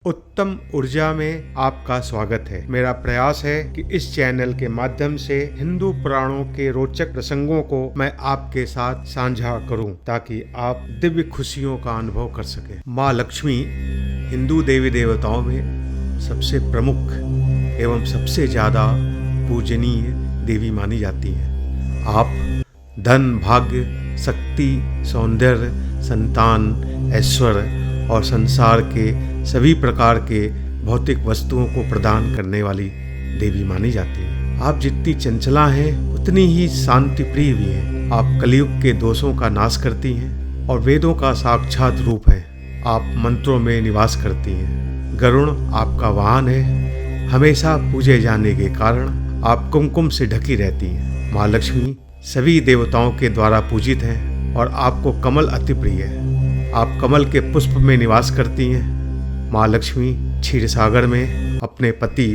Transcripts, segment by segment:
उत्तम ऊर्जा में आपका स्वागत है। मेरा प्रयास है कि इस चैनल के माध्यम से हिंदू पुराणों के रोचक प्रसंगों को मैं आपके साथ साझा करूं, ताकि आप दिव्य खुशियों का अनुभव कर सकें। माँ लक्ष्मी हिंदू देवी देवताओं में सबसे प्रमुख एवं सबसे ज्यादा पूजनीय देवी मानी जाती हैं। आप धन, भाग्य, शक्ति, सौंदर्य, संतान, ऐश्वर्य और संसार के सभी प्रकार के भौतिक वस्तुओं को प्रदान करने वाली देवी मानी जाती है। आप जितनी चंचला हैं उतनी ही शांति प्रिय भी हैं। आप कलयुग के दोषों का नाश करती हैं और वेदों का साक्षात रूप है। आप मंत्रों में निवास करती हैं। गरुड़ आपका वाहन है। हमेशा पूजे जाने के कारण आप कुमकुम से ढकी रहती हैं। माँ लक्ष्मी सभी देवताओं के द्वारा पूजित हैं और आपको कमल अति प्रिय है। आप कमल के पुष्प में निवास करती हैं। माँ लक्ष्मी क्षीर सागर में अपने पति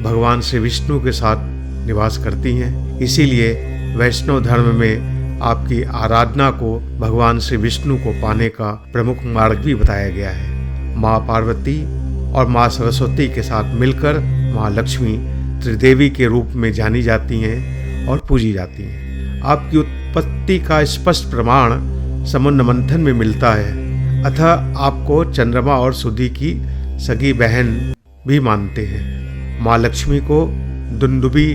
भगवान श्री विष्णु के साथ निवास करती हैं। इसीलिए वैष्णव धर्म में आपकी आराधना को भगवान श्री विष्णु को पाने का प्रमुख मार्ग भी बताया गया है। माँ पार्वती और माँ सरस्वती के साथ मिलकर माँ लक्ष्मी त्रिदेवी के रूप में जानी जाती हैं और पूजी जाती हैं। आपकी उत्पत्ति का स्पष्ट प्रमाण समुद्र मंथन में मिलता है। अतः आपको चंद्रमा और सुधी की सगी बहन भी मानते हैं। माँ लक्ष्मी को दुंदुभी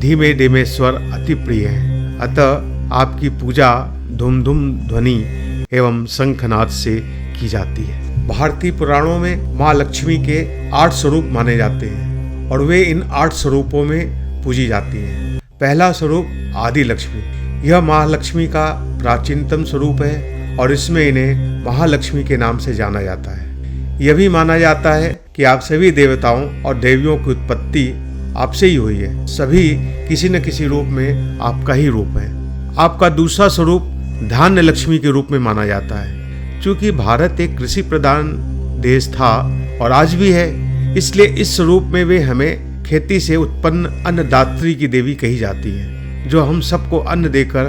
धीमे धीमे स्वर अति प्रिय है। अतः आपकी पूजा धूम धूम ध्वनि एवं शंखनाद से की जाती है। भारतीय पुराणों में माँ लक्ष्मी के 8 स्वरूप माने जाते हैं और वे इन 8 स्वरूपों में पूजी जाती हैं। पहला स्वरूप आदि लक्ष्मी। यह महालक्ष्मी का प्राचीनतम स्वरूप है और इसमें इन्हें महालक्ष्मी के नाम से जाना जाता है। यह भी माना जाता है कि आप सभी देवताओं और देवियों की उत्पत्ति आपसे ही हुई है। सभी किसी न किसी रूप में आपका ही रूप है। आपका दूसरा स्वरूप धान्य लक्ष्मी के रूप में माना जाता है। चूंकि भारत एक कृषि प्रधान देश था और आज भी है, इसलिए इस स्वरूप में वे हमें खेती से उत्पन्न अन्नदात्री की देवी कही जाती है, जो हम सबको अन्न देकर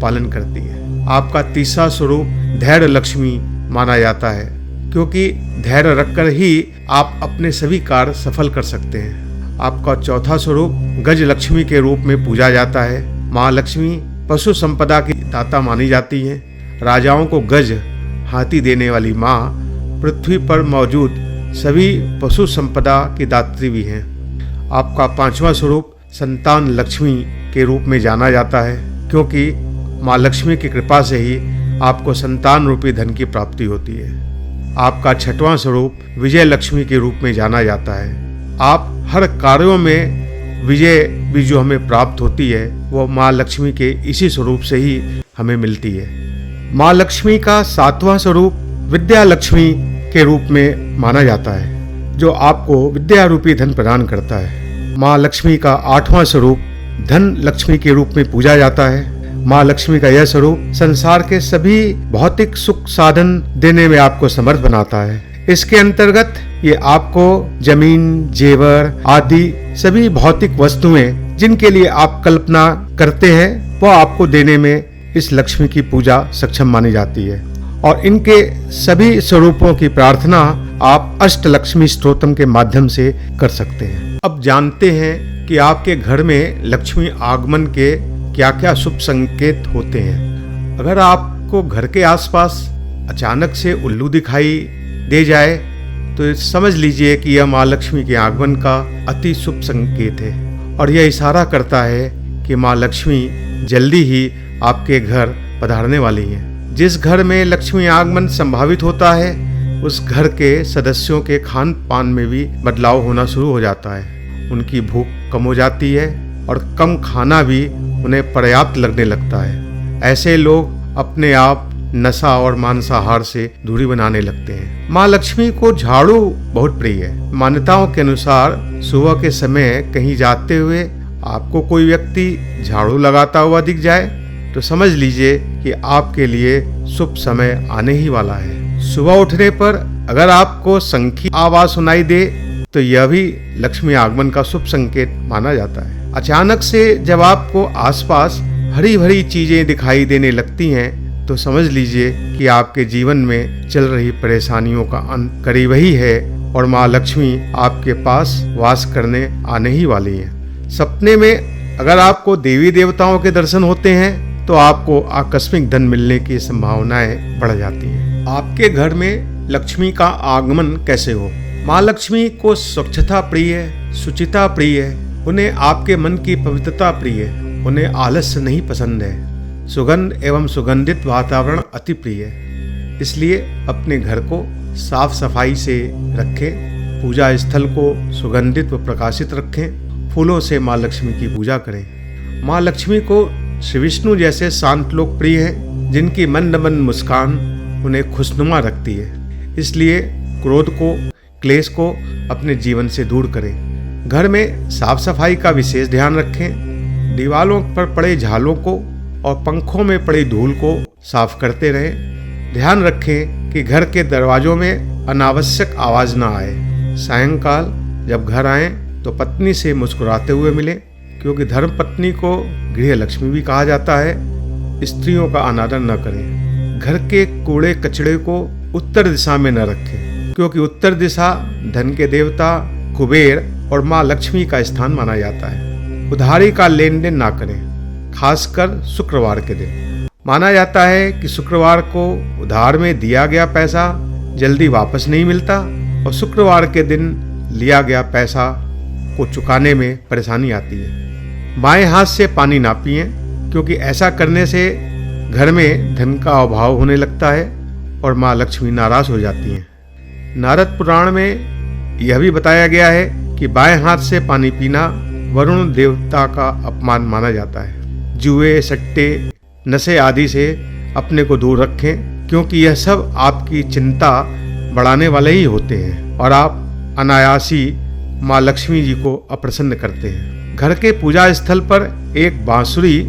पालन करती है। आपका तीसरा स्वरूप धैर्य लक्ष्मी माना जाता है, क्योंकि धैर्य रखकर ही आप अपने सभी कार्य सफल कर सकते हैं। आपका चौथा स्वरूप गज लक्ष्मी के रूप में पूजा जाता है। माँ लक्ष्मी पशु संपदा की दाता मानी जाती है। राजाओं को गज हाथी देने वाली माँ पृथ्वी पर मौजूद सभी पशु संपदा की दात्री भी हैं। आपका पांचवा स्वरूप संतान लक्ष्मी के रूप में जाना जाता है, क्योंकि माँ लक्ष्मी की कृपा से ही आपको संतान रूपी धन की प्राप्ति होती है। आपका छठवां स्वरूप विजय लक्ष्मी के रूप में जाना जाता है। आप हर कार्यों में विजय भी जो हमें प्राप्त होती है वो माँ लक्ष्मी के इसी स्वरूप से ही हमें मिलती है। माँ लक्ष्मी का सातवां स्वरूप विद्या लक्ष्मी के रूप में माना जाता है, जो आपको विद्या रूपी धन प्रदान करता है। माँ लक्ष्मी का आठवां स्वरूप धन लक्ष्मी के रूप में पूजा जाता है। माँ लक्ष्मी का यह स्वरूप संसार के सभी भौतिक सुख साधन देने में आपको समर्थ बनाता है। इसके अंतर्गत ये आपको जमीन, जेवर आदि सभी भौतिक वस्तुएं जिनके लिए आप कल्पना करते हैं वो आपको देने में इस लक्ष्मी की पूजा सक्षम मानी जाती है। और इनके सभी स्वरूपों की प्रार्थना आप अष्ट लक्ष्मी स्तोत्रम के माध्यम से कर सकते हैं। अब जानते हैं कि आपके घर में लक्ष्मी आगमन के क्या क्या शुभ संकेत होते हैं। अगर आपको घर के आसपास अचानक से उल्लू दिखाई दे जाए तो समझ लीजिए कि यह माँ लक्ष्मी के आगमन का अति शुभ संकेत है और यह इशारा करता है कि माँ लक्ष्मी जल्दी ही आपके घर पधारने वाली हैं। जिस घर में लक्ष्मी आगमन संभावित होता है उस घर के सदस्यों के खान पान में भी बदलाव होना शुरू हो जाता है। उनकी भूख कम हो जाती है और कम खाना भी उन्हें पर्याप्त लगने लगता है। ऐसे लोग अपने आप नशा और मांसाहार से दूरी बनाने लगते हैं। माँ लक्ष्मी को झाड़ू बहुत प्रिय है। मान्यताओं के अनुसार सुबह के समय कहीं जाते हुए आपको कोई व्यक्ति झाड़ू लगाता हुआ दिख जाए तो समझ लीजिए कि आपके लिए शुभ समय आने ही वाला है। सुबह उठने पर अगर आपको शंखी आवाज सुनाई दे तो यह भी लक्ष्मी आगमन का शुभ संकेत माना जाता है। अचानक से जब आपको आसपास हरी भरी चीजें दिखाई देने लगती हैं तो समझ लीजिए कि आपके जीवन में चल रही परेशानियों का अंत करीब ही है और माँ लक्ष्मी आपके पास वास करने आने ही वाली हैं। सपने में अगर आपको देवी देवताओं के दर्शन होते हैं तो आपको आकस्मिक धन मिलने की संभावनाएं बढ़ जाती हैं। आपके घर में लक्ष्मी का आगमन कैसे हो? माँ लक्ष्मी को स्वच्छता प्रिय, शुचिता प्रिय, उन्हें आपके मन की पवित्रता प्रिय, उन्हें आलस्य नहीं पसंद है, सुगंध एवं सुगंधित वातावरण अति प्रिय है। इसलिए अपने घर को साफ सफाई से रखें, पूजा स्थल को सुगंधित व प्रकाशित रखें, फूलों से माँ लक्ष्मी की पूजा करें। माँ लक्ष्मी को श्री विष्णु जैसे शांत लोग प्रिय हैं, जिनकी मंद मंद मुस्कान उन्हें खुशनुमा रखती है। इसलिए क्रोध को, क्लेश को अपने जीवन से दूर करें। घर में साफ सफाई का विशेष ध्यान रखें। दीवारों पर पड़े झालों को और पंखों में पड़ी धूल को साफ करते रहें। ध्यान रखें कि घर के दरवाजों में अनावश्यक आवाज ना आए। सायंकाल जब घर आएं तो पत्नी से मुस्कुराते हुए मिलें, क्योंकि धर्म पत्नी को गृह लक्ष्मी भी कहा जाता है। स्त्रियों का अनादर न करें। घर के कूड़े कचड़े को उत्तर दिशा में न रखें, क्योंकि उत्तर दिशा धन के देवता कुबेर और माँ लक्ष्मी का स्थान माना जाता है। उधारी का लेन देन ना करें, खासकर शुक्रवार के दिन। माना जाता है कि शुक्रवार को उधार में दिया गया पैसा जल्दी वापस नहीं मिलता और शुक्रवार के दिन लिया गया पैसा को चुकाने में परेशानी आती है। बाएं हाथ से पानी ना पिएं, क्योंकि ऐसा करने से घर में धन का अभाव होने लगता है और माँ लक्ष्मी नाराज हो जाती हैं। नारद पुराण में यह भी बताया गया है कि बाएं हाथ से पानी पीना वरुण देवता का अपमान माना जाता है। जुए, सट्टे, नशे आदि से अपने को दूर रखें, क्योंकि यह सब आपकी चिंता बढ़ाने वाले ही होते हैं और आप अनायासी माँ लक्ष्मी जी को अप्रसन्न करते हैं। घर के पूजा स्थल पर एक बांसुरी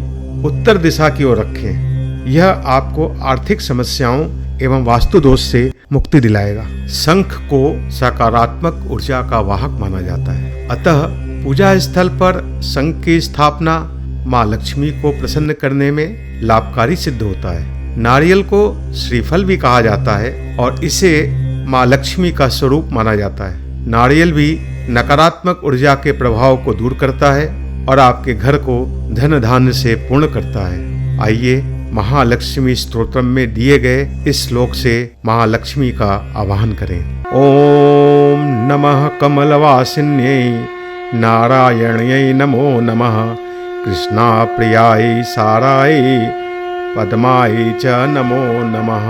उत्तर दिशा की ओर रखें। यह आपको आर्थिक समस्याओं एवं वास्तु दोष से मुक्ति दिलाएगा। शंख को सकारात्मक ऊर्जा का वाहक माना जाता है, अतः पूजा स्थल पर शंख की स्थापना माँ लक्ष्मी को प्रसन्न करने में लाभकारी सिद्ध होता है। नारियल को श्रीफल भी कहा जाता है और इसे माँ लक्ष्मी का स्वरूप माना जाता है। नारियल भी नकारात्मक ऊर्जा के प्रभाव को दूर करता है और आपके घर को धन धान्य से पूर्ण करता है। आइए महालक्ष्मी स्तोत्रम में दिए गए इस श्लोक से महालक्ष्मी का आवाहन करें। ओम नमः कमलवासिन्यै नारायण्यै नमो नमः, कृष्णा प्रियाय साराय पद्माय च नमो नमः।